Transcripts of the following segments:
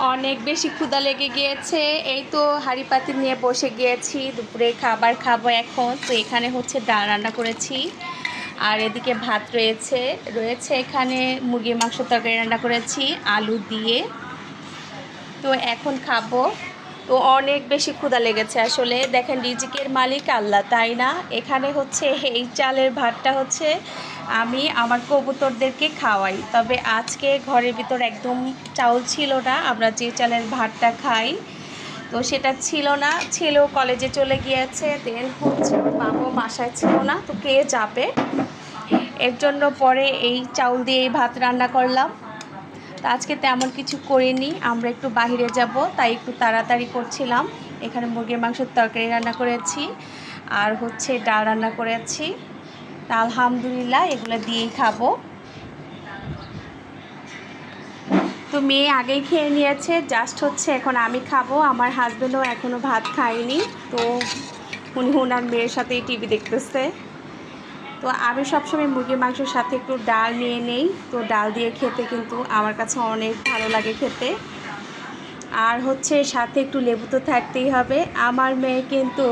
অনেক বেশি ক্ষুধা লেগে গিয়েছে। এই তো হাঁড়ি পাতিল নিয়ে বসে গিয়েছি, দুপুরে খাবার খাবো এখন। তো এখানে হচ্ছে ডাল রান্না করেছি, আর এদিকে ভাত রয়েছে এখানে মুরগির মাংস তরকারি রান্না করেছি আলু দিয়ে। তো এখন খাবো। তো অনেক বেশি ক্ষুধা লেগেছে আসলে। দেখেন রিজিকের মালিক আল্লাহ, তাই না? এখানে হচ্ছে এই চালের ভাতটা হচ্ছে আমি আমার কবুতরদেরকে খাওয়াই। তবে আজকে ঘরের ভিতর একদম চাউল ছিল না, আমরা যে চালের ভাতটা খাই তো সেটা ছিল না, ছিল কলেজে চলে গিয়েছে। দেন হচ্ছে বাবা বাসায় ছিল না, তো কে যাবে, এর জন্য পরে এই চাউল দিয়ে এই ভাত রান্না করলাম। তো আজকে তেমন কিছু করিনি, আমরা একটু বাইরে যাব তাই একটু তাড়াতাড়ি করছিলাম। এখানে মুরগির মাংসের তরকারি রান্না করেছি আর হচ্ছে ডাল রান্না করেছি। তা আলহামদুলিল্লাহ এগুলো দিয়েই খাবো। তো মেয়ে আগেই খেয়ে নিয়েছে, জাস্ট হচ্ছে এখন আমি খাবো। আমার হাজব্যান্ডও এখনও ভাত খায়নি, তো উনি ওনার মেয়ের সাথেই টিভি দেখতেছে। তো আমি সবসময় মুরগির মাংসের সাথে একটু ডাল নিয়ে নেই, তো ডাল দিয়ে খেতে কিন্তু আমার কাছে অনেক ভালো লাগে খেতে। আর হচ্ছে সাথে একটু লেবু তো থাকতেই হবে। আমার মেয়ে কিন্তু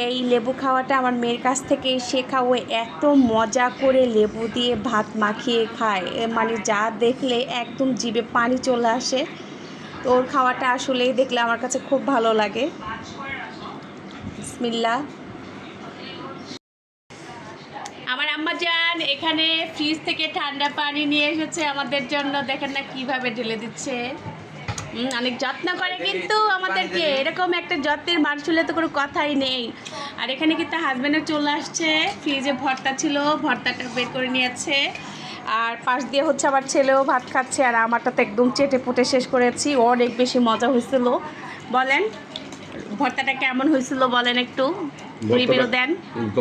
এই লেবু খাওয়াটা আমার মেয়ের কাছ থেকে শেখা। ও এত মজা করে লেবু দিয়ে ভাত মাখিয়ে খায়, মানে যা দেখলে একদম জিভে পানি চলে আসে। তো ওর খাওয়াটা আসলেই দেখলে আমার কাছে খুব ভালো লাগে। বিসমিল্লাহ। আমার আম্মাজান এখানে ফ্রিজ থেকে ঠান্ডা পানি নিয়ে এসেছে আমাদের জন্য, দেখেন না কিভাবে ঢেলে দিচ্ছে। অনেক যত্ন করে কিন্তু আমাদেরকে, এরকম একটা যত্নের মানুষ হলে তো কোনো কথাই নেই। আর এখানে কিন্তু হাজব্যান্ডও চলে আসছে, ফ্রিজে ভর্তা ছিল, ভর্তাটা বের করে নিয়েছে। আর পাশ দিয়ে হচ্ছে আমার ছেলেও ভাত খাচ্ছে, আর আমারটা তো একদম চেটে পুটে শেষ করেছি। অনেক বেশি মজা হয়েছিল। বলেন ভর্তাটা কেমন হয়েছিল, বলেন একটু রিভিউ দেন।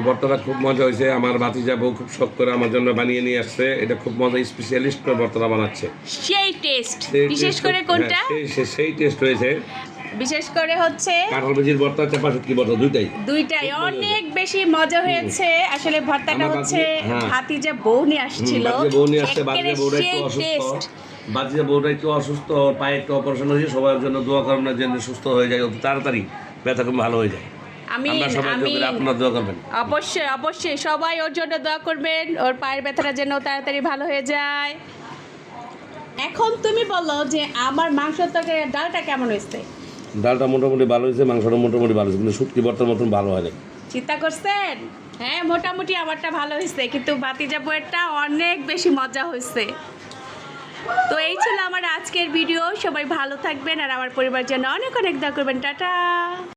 ভর্তাটা খুব মজা হয়েছে। আমার ভাতিজা বউ খুব শখ করে আমার জন্য বানিয়ে নিয়ে আসছে। এটা খুব মজা, স্পেশালিস্ট করে ভর্তাটা বানাচ্ছে। সেই টেস্ট, বিশেষ করে কোনটা? সেই টেস্ট হয়েছে। বিশেষ করে হচ্ছে কাঁঠাল ভাজির ভর্তা, চাপা শুটকি ভর্তা, দুইটাই অনেক বেশি মজা হয়েছে আসলে। ভর্তাটা হচ্ছে ভাতিজা বউ নিয়ে আসছিল, বাচ্চা বউটা একটু অসুস্থ, পায়ে একটু অপারেশন হয়েছে। সবার জন্য দোয়া করবেন না যেন সুস্থ হয়ে যায়, অতি তাড়াতাড়ি ব্যথা খুব ভালো হয়ে যায়। আমি আপনার দোয়া করবেন, অবশ্যই সবাই ওর জন্য দোয়া করবেন, ওর পায়ের ব্যথাটা যেন তাড়াতাড়ি ভালো হয়ে যায়। এখন তুমি বলো যে আমার মাংসের তরকারি ডালটা কেমন হয়েছে? ডালটা মোটামুটি ভালো হয়েছে, মাংসটা মোটামুটি ভালো হয়েছে, কিন্তু শুটকি ভর্তার মতন ভালো হয় না। চিন্তা করছেন? হ্যাঁ মোটামুটি আমারটা ভালো হয়েছে, কিন্তু ভাতিজা বউয়েরটা অনেক বেশি মজা হয়েছে। তো এই ছিল আমার আজকের ভিডিও। সবাই ভালো থাকবেন আর আমার পরিবার জন্য অনেক অনেক দোয়া করবেন। টাটা।